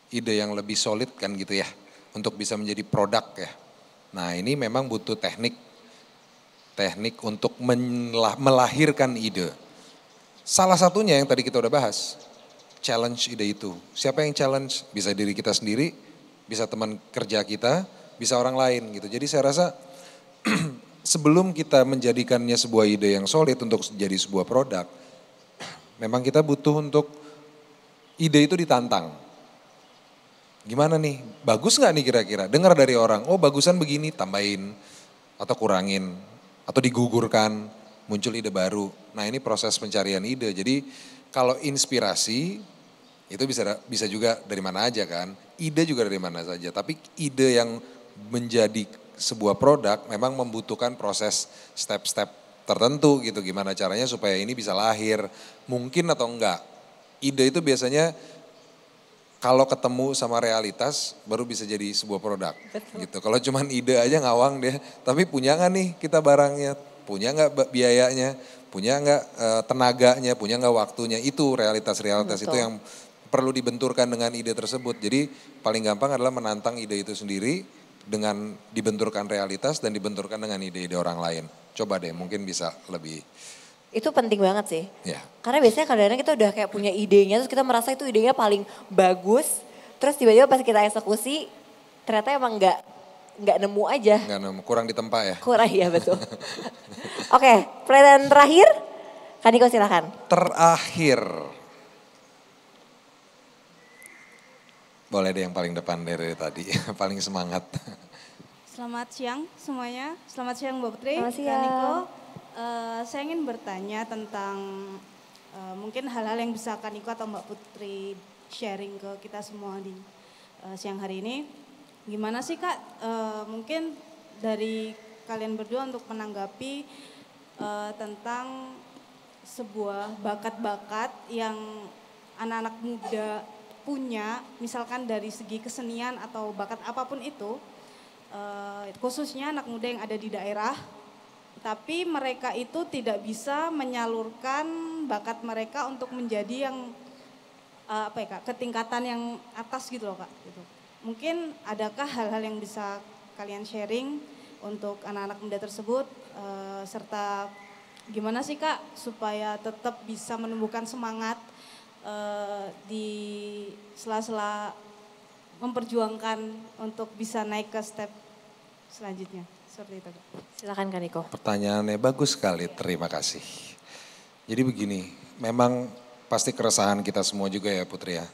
ide yang lebih solid kan gitu ya, untuk bisa menjadi produk ya. Nah ini memang butuh teknik untuk melahirkan ide. Salah satunya yang tadi kita udah bahas, challenge ide itu. Siapa yang challenge? Bisa diri kita sendiri, bisa teman kerja kita, bisa orang lain gitu. Jadi saya rasa sebelum kita menjadikannya sebuah ide yang solid untuk jadi sebuah produk, memang kita butuh untuk ide itu ditantang. Gimana nih, bagus gak nih kira-kira? Dengar dari orang, bagusan begini, tambahin atau kurangin. Atau digugurkan, muncul ide baru. Nah ini proses pencarian ide. Jadi kalau inspirasi itu bisa juga dari mana aja kan. Ide juga dari mana saja. Tapi ide yang menjadi sebuah produk memang membutuhkan proses step-step tertentu gitu. Gimana caranya supaya ini bisa lahir. Mungkin atau enggak. Ide itu biasanya kalau ketemu sama realitas baru bisa jadi sebuah produk. Betul. Gitu. Kalau cuman ide aja ngawang deh, tapi punya nggak nih kita barangnya, punya nggak biayanya, punya nggak tenaganya, punya nggak waktunya, itu realitas-realitas itu yang perlu dibenturkan dengan ide tersebut. Jadi paling gampang adalah menantang ide itu sendiri dengan dibenturkan realitas dan dibenturkan dengan ide-ide orang lain. Coba deh mungkin bisa lebih. Itu penting banget sih. Ya. Karena biasanya kadang-kadang kita udah kayak punya idenya, terus kita merasa itu idenya paling bagus. Terus tiba-tiba pas kita eksekusi, ternyata emang nggak nemu aja. Nggak nemu, kurang ditempa ya. Kurang, ya betul. Oke, pertanyaan terakhir. Kaniko silakan. Terakhir. Boleh deh yang paling depan dari tadi, paling semangat. Selamat siang semuanya, selamat siang Mbak Putri, Selamat siang. Kaniko. Saya ingin bertanya tentang mungkin hal-hal yang bisa Kaniko atau Mbak Putri sharing ke kita semua di siang hari ini. Gimana sih Kak, mungkin dari kalian berdua untuk menanggapi tentang sebuah bakat-bakat yang anak-anak muda punya, misalkan dari segi kesenian atau bakat apapun itu, khususnya anak muda yang ada di daerah, tapi mereka itu tidak bisa menyalurkan bakat mereka untuk menjadi yang ke tingkatan yang atas gitu loh Kak. Gitu. Mungkin adakah hal-hal yang bisa kalian sharing untuk anak-anak muda tersebut, serta gimana sih Kak supaya tetap bisa menumbuhkan semangat di sela-sela memperjuangkan untuk bisa naik ke step selanjutnya. Seperti itu Kak. Silakan Kaniko. Pertanyaannya bagus sekali, terima kasih. Jadi begini, memang pasti keresahan kita semua juga ya Putri ya.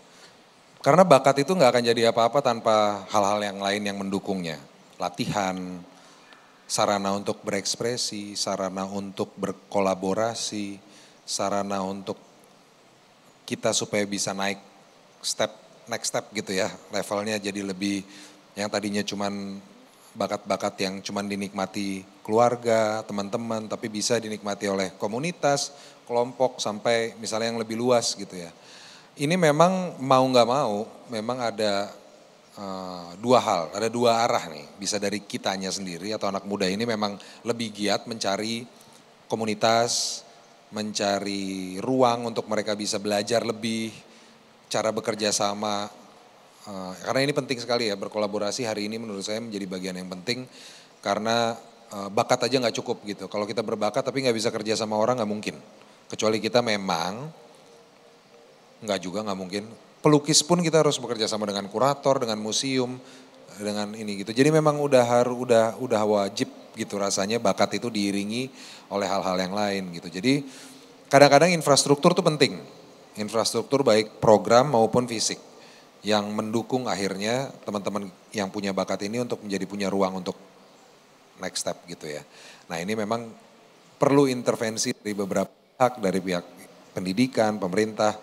Karena bakat itu nggak akan jadi apa-apa tanpa hal-hal yang lain yang mendukungnya. Latihan, sarana untuk berekspresi, sarana untuk berkolaborasi, sarana untuk kita supaya bisa naik next step gitu ya. Levelnya jadi lebih yang tadinya cuman bakat-bakat yang cuman dinikmati keluarga, teman-teman, tapi bisa dinikmati oleh komunitas, kelompok, sampai misalnya yang lebih luas gitu ya. Ini memang mau nggak mau, memang ada dua hal, ada dua arah nih. Bisa dari kitanya sendiri atau anak muda ini memang lebih giat mencari komunitas, mencari ruang untuk mereka bisa belajar lebih, cara bekerja sama. Karena ini penting sekali ya, berkolaborasi hari ini menurut saya menjadi bagian yang penting. Karena bakat aja nggak cukup gitu. Kalau kita berbakat tapi nggak bisa kerja sama orang nggak mungkin. Kecuali kita memang, nggak mungkin. Pelukis pun kita harus bekerja sama dengan kurator, dengan museum, dengan ini gitu. Jadi memang udah wajib gitu rasanya bakat itu diiringi oleh hal-hal yang lain gitu. Jadi kadang-kadang infrastruktur tuh penting. Infrastruktur baik program maupun fisik yang mendukung akhirnya teman-teman yang punya bakat ini untuk menjadi punya ruang untuk next step gitu ya. Nah ini memang perlu intervensi dari beberapa pihak, dari pihak pendidikan, pemerintah,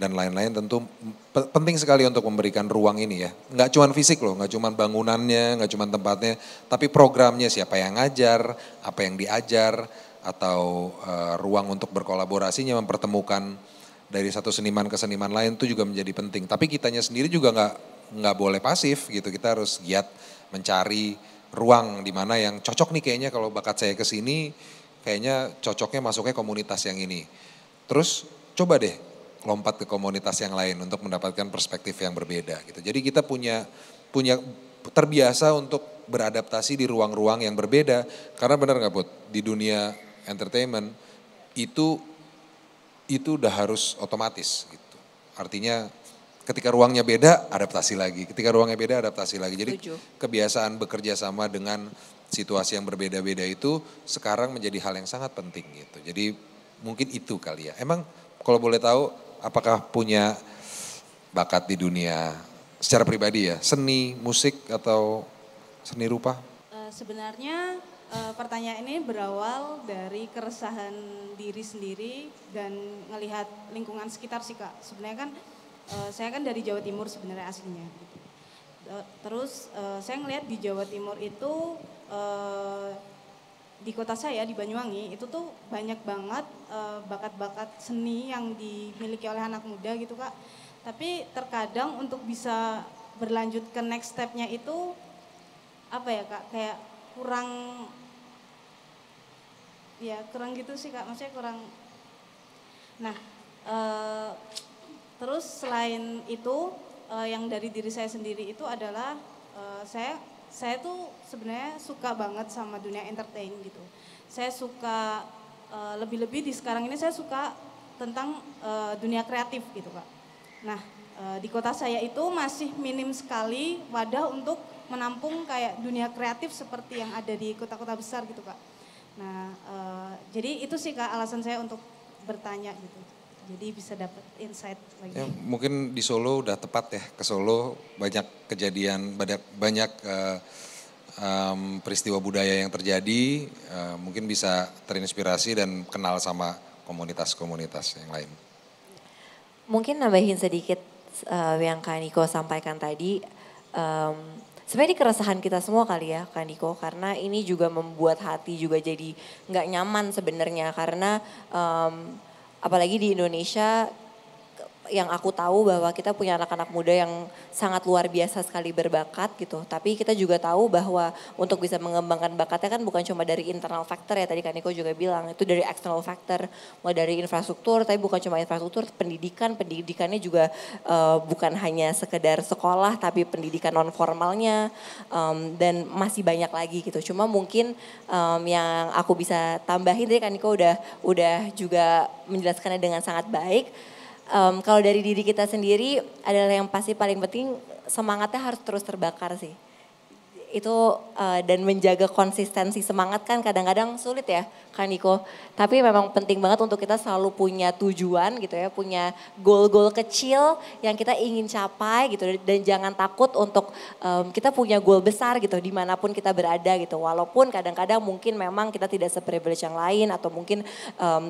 dan lain-lain. Tentu penting sekali untuk memberikan ruang ini ya. Nggak cuma fisik loh, nggak cuma bangunannya, nggak cuma tempatnya, tapi programnya, siapa yang ngajar, apa yang diajar, atau ruang untuk berkolaborasinya, mempertemukan dari satu seniman ke seniman lain itu juga menjadi penting. Tapi kitanya sendiri juga nggak boleh pasif gitu, kita harus giat mencari ruang di mana yang cocok nih kayaknya kalau bakat saya ke sini, kayaknya cocoknya masuknya komunitas yang ini. Terus coba deh lompat ke komunitas yang lain untuk mendapatkan perspektif yang berbeda gitu. Jadi kita punya terbiasa untuk beradaptasi di ruang-ruang yang berbeda. Karena benar nggak Put, di dunia entertainment itu udah harus otomatis gitu. Artinya ketika ruangnya beda, adaptasi lagi. Ketika ruangnya beda, adaptasi lagi. Jadi kebiasaan bekerja sama dengan situasi yang berbeda-beda itu sekarang menjadi hal yang sangat penting gitu. Jadi mungkin itu kali ya. Emang kalau boleh tahu, apakah punya bakat di dunia secara pribadi ya, seni, musik atau seni rupa? Sebenarnya pertanyaan ini berawal dari keresahan diri sendiri dan ngelihat lingkungan sekitar sih Kak. Sebenarnya kan saya kan dari Jawa Timur sebenarnya aslinya. Terus saya ngelihat di Jawa Timur itu di kota saya di Banyuwangi itu tuh banyak banget bakat-bakat seni yang dimiliki oleh anak muda gitu Kak. Tapi terkadang untuk bisa berlanjut ke next step-nya itu apa ya Kak, kayak kurang gitu sih Kak, maksudnya kurang. Nah terus selain itu yang dari diri saya sendiri itu adalah saya tuh sebenarnya suka banget sama dunia entertain gitu. Saya suka lebih-lebih di sekarang ini saya suka tentang dunia kreatif gitu Kak. Nah di kota saya itu masih minim sekali wadah untuk menampung kayak dunia kreatif seperti yang ada di kota-kota besar gitu Kak. Nah jadi itu sih Kak alasan saya untuk bertanya gitu. Jadi bisa dapat insight lagi. Ya, mungkin di Solo udah tepat ya, ke Solo banyak kejadian, banyak peristiwa budaya yang terjadi, mungkin bisa terinspirasi dan kenal sama komunitas-komunitas yang lain. Mungkin nambahin sedikit yang Kak Niko sampaikan tadi, sebenarnya keresahan kita semua kali ya Kak Niko, karena ini juga membuat hati juga jadi nggak nyaman sebenarnya, karena apalagi di Indonesia yang aku tahu bahwa kita punya anak-anak muda yang sangat luar biasa sekali berbakat gitu. Tapi kita juga tahu bahwa untuk bisa mengembangkan bakatnya kan bukan cuma dari internal factor ya, tadi Kak Niko juga bilang, itu dari external factor. Mulai dari infrastruktur, tapi bukan cuma infrastruktur, pendidikannya juga bukan hanya sekedar sekolah, tapi pendidikan non formalnya dan masih banyak lagi gitu. Cuma mungkin yang aku bisa tambahin, tadi Kak Niko udah juga menjelaskannya dengan sangat baik. Kalau dari diri kita sendiri adalah yang pasti paling penting, semangatnya harus terus terbakar sih. itu dan menjaga konsistensi semangat kan kadang-kadang sulit ya Kak Niko. Tapi memang penting banget untuk kita selalu punya tujuan gitu ya, punya goal-goal kecil yang kita ingin capai gitu. Dan jangan takut untuk kita punya goal besar gitu dimanapun kita berada gitu. Walaupun kadang-kadang mungkin memang kita tidak se-privilege yang lain atau mungkin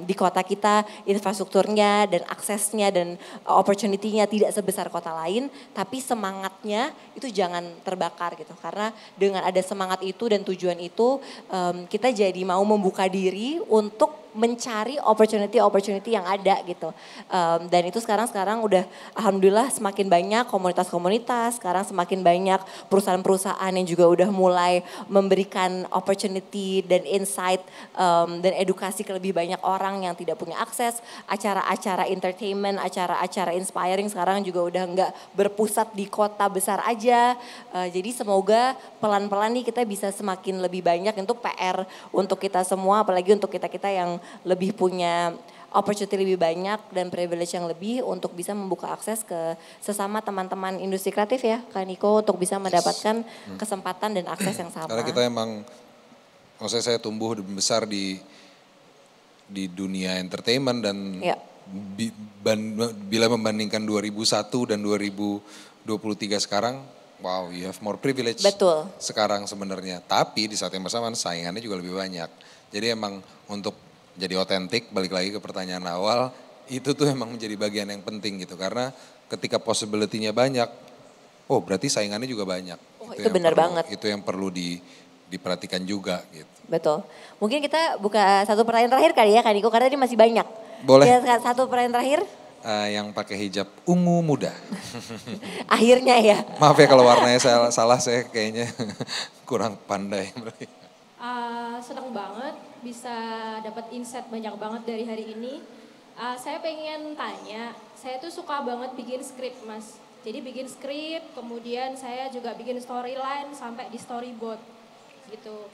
di kota kita infrastrukturnya dan aksesnya dan opportunity-nya tidak sebesar kota lain. Tapi semangatnya itu jangan terbakar gitu. Karena dengan ada semangat itu dan tujuan itu kita jadi mau membuka diri untuk mencari opportunity yang ada gitu. Dan itu sekarang udah alhamdulillah semakin banyak komunitas-komunitas, sekarang semakin banyak perusahaan-perusahaan yang juga udah mulai memberikan opportunity dan insight dan edukasi ke lebih banyak orang yang tidak punya akses. Acara-acara entertainment, acara-acara inspiring sekarang juga udah nggak berpusat di kota besar aja. Jadi semoga pelan-pelan nih kita bisa semakin lebih banyak untuk PR untuk kita semua, apalagi untuk kita-kita yang lebih punya opportunity lebih banyak dan privilege yang lebih untuk bisa membuka akses ke sesama teman-teman industri kreatif ya Kak Niko untuk bisa mendapatkan kesempatan dan akses yang sama. Karena kita emang, maksudnya saya tumbuh dan besar di dunia entertainment dan bila membandingkan 2001 dan 2023 sekarang, wow, you have more privilege. Betul. Sekarang sebenarnya. Tapi di saat yang bersamaan saingannya juga lebih banyak. Jadi emang untuk jadi otentik, balik lagi ke pertanyaan awal, itu tuh emang menjadi bagian yang penting gitu. Karena ketika possibility-nya banyak, oh berarti saingannya juga banyak. Oh, itu benar banget. Itu yang perlu diperhatikan juga gitu. Betul. Mungkin kita buka satu pertanyaan terakhir kali ya Kak Niko, karena ini masih banyak. Boleh. Ya, satu pertanyaan terakhir. Yang pakai hijab ungu muda. Akhirnya ya. Maaf ya kalau warnanya salah, saya kayaknya kurang pandai. Senang banget bisa dapat insight banyak banget dari hari ini. Saya pengen tanya, saya tuh suka banget bikin skrip Mas. Jadi bikin skrip, kemudian saya juga bikin storyline sampai di storyboard gitu.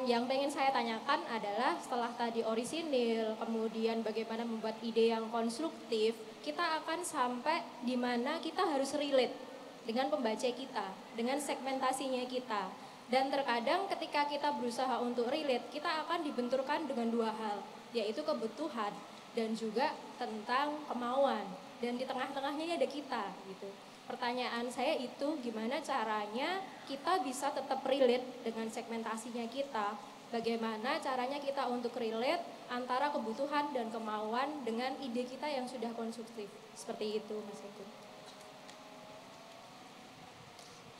Yang pengen saya tanyakan adalah setelah tadi orisinil, kemudian bagaimana membuat ide yang konstruktif, kita akan sampai di mana kita harus relate dengan pembaca kita, dengan segmentasinya kita. Dan terkadang ketika kita berusaha untuk relate, kita akan dibenturkan dengan dua hal, yaitu kebutuhan dan juga tentang kemauan. Dan di tengah-tengahnya ini ada kita gitu. Pertanyaan saya itu gimana caranya kita bisa tetap relate dengan segmentasinya kita. Bagaimana caranya kita untuk relate antara kebutuhan dan kemauan dengan ide kita yang sudah konstruktif. Seperti itu Mas Eko.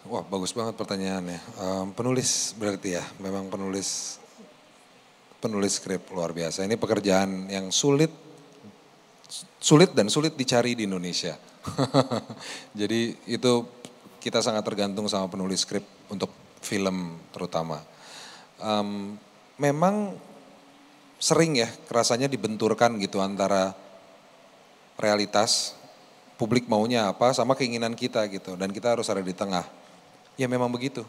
Wah bagus banget pertanyaannya. Penulis berarti ya, memang penulis skrip luar biasa. Ini pekerjaan yang sulit dan sulit dicari di Indonesia. Jadi itu kita sangat tergantung sama penulis skrip untuk film terutama. Memang sering ya rasanya dibenturkan gitu antara realitas, publik maunya apa sama keinginan kita gitu. Dan kita harus ada di tengah. Ya memang begitu.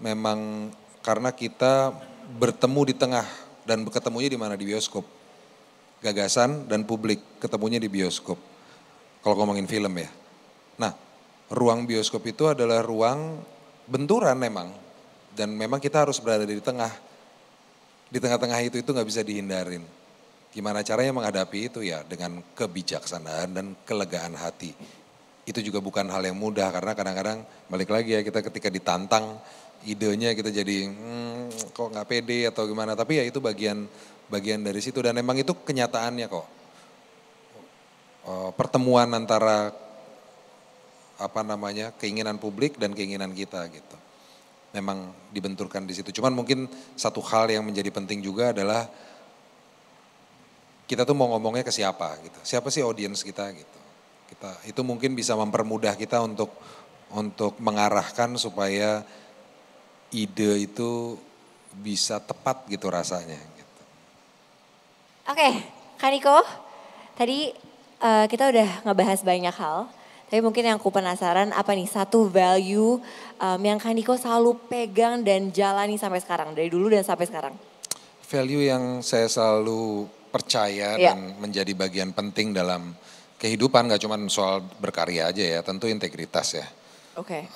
Memang karena kita bertemu di tengah dan ketemunya di mana? Di bioskop. Gagasan dan publik ketemunya di bioskop. Kalau ngomongin film ya. Nah, ruang bioskop itu adalah ruang benturan memang. Dan memang kita harus berada di tengah. Di tengah-tengah itu nggak bisa dihindarin. Gimana caranya menghadapi itu ya dengan kebijaksanaan dan kelegaan hati. Itu juga bukan hal yang mudah karena kadang-kadang balik lagi ya kita ketika ditantang idenya kita jadi kok nggak pede atau gimana. Tapi ya itu bagian dari situ dan memang itu kenyataannya kok. Pertemuan antara keinginan publik dan keinginan kita gitu. Memang dibenturkan di situ. Cuman mungkin satu hal yang menjadi penting juga adalah kita tuh mau ngomongnya ke siapa gitu. Siapa sih audiens kita gitu. Itu mungkin bisa mempermudah kita untuk mengarahkan supaya ide itu bisa tepat gitu rasanya. Gitu. Oke, Kak Niko, tadi kita udah ngebahas banyak hal. Tapi mungkin yang aku penasaran apa nih satu value yang Kak Niko selalu pegang dan jalani sampai sekarang, dari dulu dan sampai sekarang. Value yang saya selalu percaya dan menjadi bagian penting dalam kehidupan, gak cuma soal berkarya aja ya, tentu integritas ya. Oke.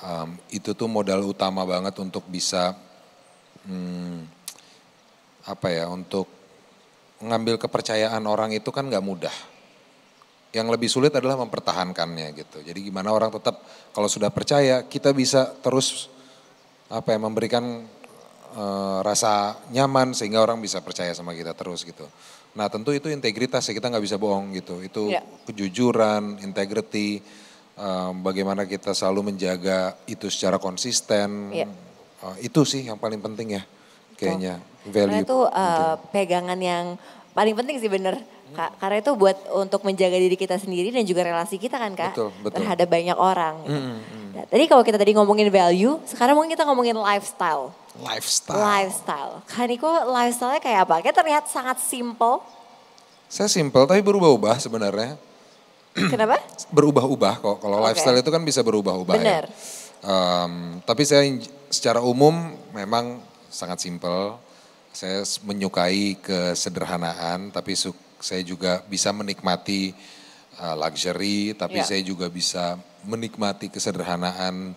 Itu tuh modal utama banget untuk bisa untuk ngambil kepercayaan orang itu kan nggak mudah. Yang lebih sulit adalah mempertahankannya gitu. Jadi gimana orang tetap kalau sudah percaya kita bisa terus memberikan rasa nyaman sehingga orang bisa percaya sama kita terus gitu. Nah tentu itu integritas ya, kita nggak bisa bohong gitu. Itu kejujuran, integrity, bagaimana kita selalu menjaga itu secara konsisten. Itu sih yang paling penting ya kayaknya. Karena Value. itu pegangan yang paling penting sih bener. Karena itu buat untuk menjaga diri kita sendiri dan juga relasi kita kan Kak. Betul. Terhadap banyak orang. Gitu. Nah, tadi kalau kita tadi ngomongin value, sekarang mungkin kita ngomongin lifestyle. Lifestyle. Kak Niko lifestyle-nya kayak apa? Kayak terlihat sangat simple. Saya simple tapi berubah-ubah sebenarnya. Kenapa? Berubah-ubah kok. Kalau lifestyle itu kan bisa berubah-ubah Bener. ya. Tapi saya secara umum memang sangat simple. Saya menyukai kesederhanaan tapi saya juga bisa menikmati luxury, tapi saya juga bisa menikmati kesederhanaan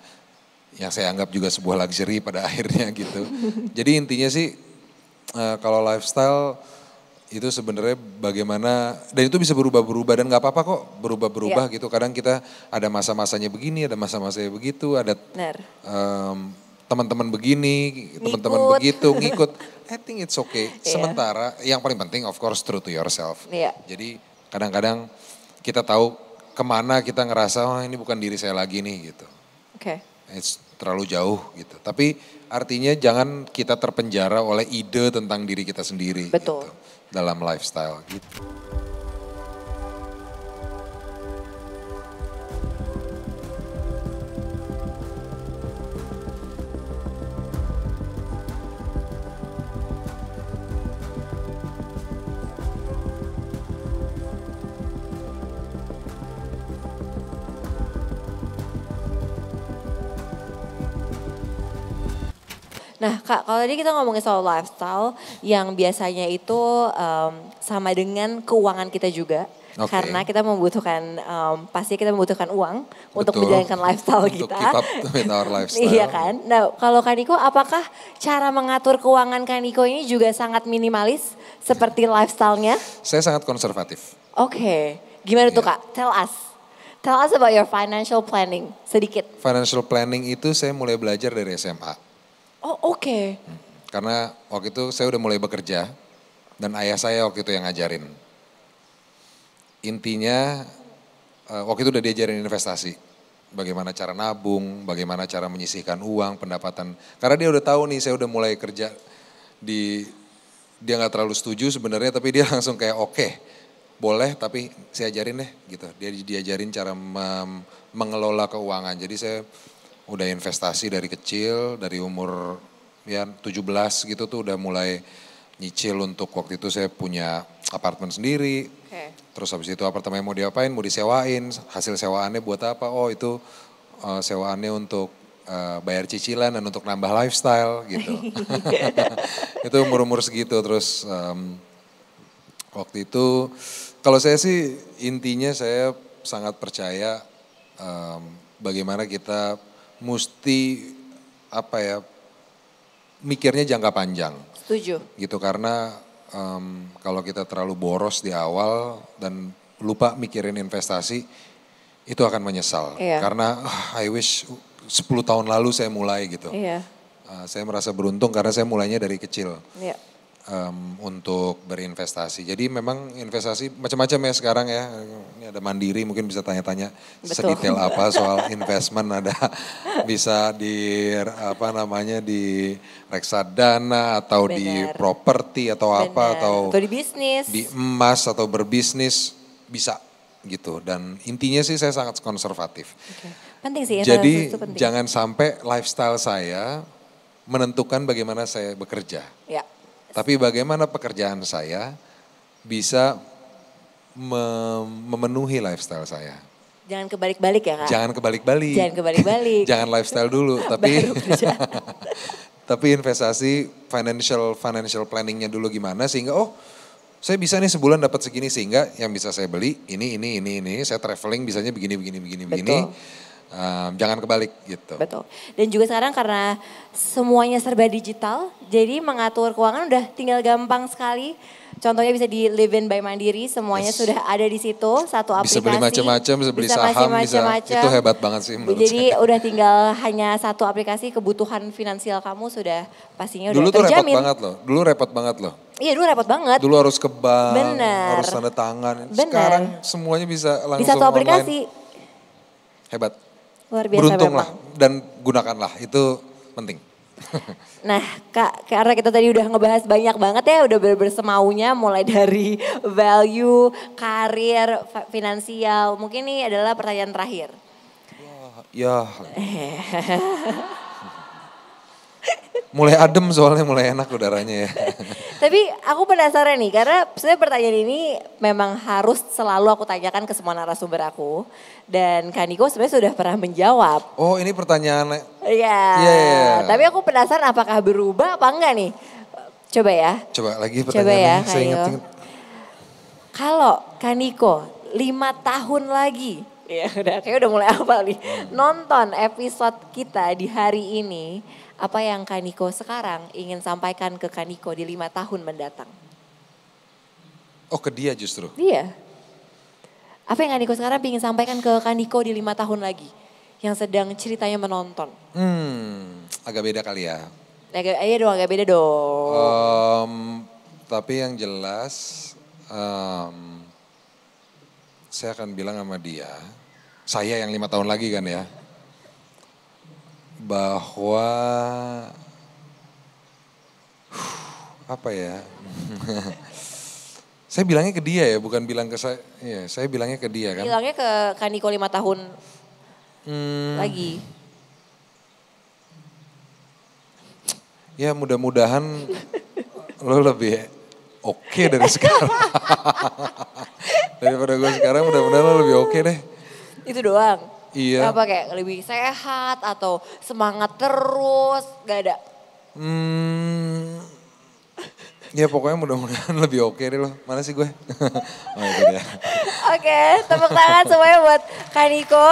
yang saya anggap juga sebuah luxury pada akhirnya gitu. Jadi intinya sih kalau lifestyle itu sebenarnya bagaimana, dan itu bisa berubah-berubah dan gak apa-apa kok berubah-berubah gitu. Kadang kita ada masa-masanya begini, ada masa-masanya begitu, ada teman-teman begini, teman-teman begitu, ngikut. I think it's okay. Sementara yang paling penting of course true to yourself. Jadi kadang-kadang kita tahu kemana kita ngerasa ini bukan diri saya lagi nih gitu. It's terlalu jauh gitu. Tapi artinya jangan kita terpenjara oleh ide tentang diri kita sendiri. Betul. Gitu, dalam lifestyle gitu. Nah Kak, kalau tadi kita ngomongin soal lifestyle yang biasanya itu sama dengan keuangan kita juga. Karena kita membutuhkan, pasti kita membutuhkan uang untuk menjalankan lifestyle kita. Untuk keep up with our lifestyle. Iya kan. Nah kalau Kak Niko, apakah cara mengatur keuangan Kak Niko ini juga sangat minimalis seperti lifestyle-nya? Saya sangat konservatif. Gimana tuh Kak? Tell us about your financial planning, sedikit. Financial planning itu saya mulai belajar dari SMA. Karena waktu itu saya udah mulai bekerja dan ayah saya waktu itu yang ngajarin. Intinya waktu itu udah diajarin investasi. Bagaimana cara nabung, bagaimana cara menyisihkan uang, pendapatan. Karena dia udah tahu nih saya udah mulai kerja dia gak terlalu setuju sebenarnya tapi dia langsung kayak oke, boleh tapi saya ajarin deh gitu. Dia diajarin cara mengelola keuangan. Jadi saya udah investasi dari kecil, dari umur 17 gitu tuh udah mulai nyicil untuk waktu itu saya punya apartemen sendiri. Terus habis itu apartemen mau diapain, mau disewain, hasil sewaannya buat apa? Oh itu sewaannya untuk bayar cicilan dan untuk nambah lifestyle gitu. Itu umur-umur segitu terus waktu itu kalau saya sih intinya saya sangat percaya bagaimana kita mesti mikirnya jangka panjang. Setuju. Gitu karena kalau kita terlalu boros di awal dan lupa mikirin investasi itu akan menyesal. Karena I wish 10 tahun lalu saya mulai gitu. Saya merasa beruntung karena saya mulainya dari kecil. Untuk berinvestasi. Jadi memang investasi macam-macam ya sekarang ya. Ini ada Mandiri mungkin bisa tanya-tanya sedetail apa soal investment, ada bisa di di reksadana atau di properti atau apa atau di bisnis. Di emas atau berbisnis bisa gitu. Dan intinya sih saya sangat konservatif. Penting sih. Jadi jangan sampai lifestyle saya menentukan bagaimana saya bekerja. Tapi bagaimana pekerjaan saya bisa memenuhi lifestyle saya. Jangan kebalik-balik ya Kak? Jangan kebalik-balik. Jangan lifestyle dulu, tapi investasi financial planningnya dulu gimana sehingga saya bisa nih sebulan dapat segini sehingga yang bisa saya beli ini. Saya traveling bisanya begini. Jangan kebalik gitu. Betul. Dan juga sekarang karena semuanya serba digital, jadi mengatur keuangan udah tinggal gampang sekali. Contohnya bisa di Livin by Mandiri, semuanya sudah ada di situ, satu aplikasi. Bisa beli macam-macam, bisa beli saham, bisa. Itu hebat banget sih menurut Jadi saya. udah tinggal hanya satu aplikasi, kebutuhan finansial kamu sudah pastinya Dulu udah tuh repot terjamin. banget loh, dulu repot banget loh. Iya dulu repot banget. Dulu harus ke bank, Bener. harus tanda tangan. Bener. Sekarang semuanya bisa Di langsung satu aplikasi. online. Hebat. Luar biasa Beruntunglah memang. dan gunakanlah, itu penting. Nah Kak, karena kita tadi udah ngebahas banyak banget ya, udah bersemaunya mulai dari value, karir, finansial. Mungkin ini adalah pertanyaan terakhir. Ya. Mulai adem soalnya, mulai enak udaranya ya. Tapi aku penasaran nih, karena sebenarnya pertanyaan ini memang harus selalu aku tanyakan ke semua narasumber aku. Dan Kak Niko sebenarnya sudah pernah menjawab. Oh ini pertanyaan. Iya, tapi aku penasaran apakah berubah apa enggak nih. Coba ya. Coba lagi Coba ya pertanyaannya, Kak saya Niko. ingat-ingat. Kalau Kak Niko 5 tahun lagi, ya udah kayak udah mulai hafal nih. Nonton episode kita di hari ini, apa yang Kak Niko sekarang ingin sampaikan ke Kak Niko di 5 tahun mendatang? Oh ke dia justru. Iya. Apa yang Kak Niko sekarang ingin sampaikan ke Kak Niko di 5 tahun lagi? Yang sedang ceritanya menonton. Agak beda kali ya. Iya dong, agak beda dong. Tapi yang jelas saya akan bilang sama dia, saya yang 5 tahun lagi kan ya, bahwa apa ya, saya bilangnya ke dia ya, bukan bilang ke saya, ya, saya bilangnya ke dia kan. Bilangnya ke Kak Niko 5 tahun lagi. Ya mudah-mudahan lo lebih oke dari sekarang. Daripada gue sekarang mudah-mudahan lo lebih oke deh. Itu doang? Iya. Apa kayak lebih sehat atau semangat terus? Gak ada? Ya pokoknya mudah-mudahan lebih oke deh lo. Mana sih gue? Oh itu dia. Oke, tepuk tangan semuanya buat Kak Niko.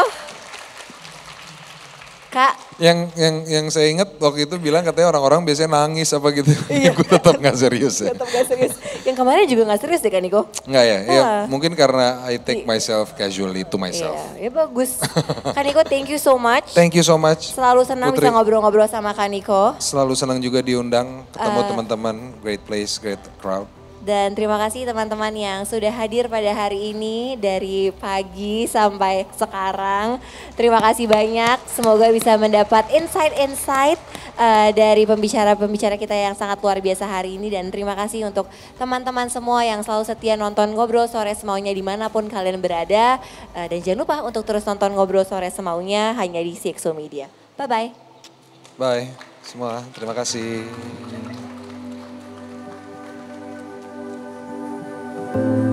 Kak. Yang saya ingat waktu itu bilang katanya orang-orang biasanya nangis apa gitu. Iya. Gue tetap gak serius ya. Tetap gak serius. Yang kemarin juga gak serius deh Kak Niko. Enggak ya, ya mungkin karena I take myself casually to myself. Iya, ya bagus. Kak Niko thank you so much. Thank you so much. Selalu senang Putri. bisa ngobrol-ngobrol sama Kak Niko. Selalu senang juga diundang, ketemu teman-teman, great place, great crowd. Dan terima kasih teman-teman yang sudah hadir pada hari ini dari pagi sampai sekarang. Terima kasih banyak, semoga bisa mendapat insight-insight dari pembicara-pembicara kita yang sangat luar biasa hari ini. Dan terima kasih untuk teman-teman semua yang selalu setia nonton Ngobrol Sore Semaunya dimanapun kalian berada. Dan jangan lupa untuk terus nonton Ngobrol Sore Semaunya hanya di CXO Media. Bye-bye. Bye semua, terima kasih. Thank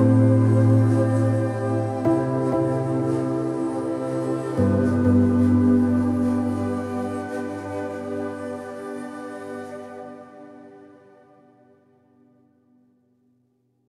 you.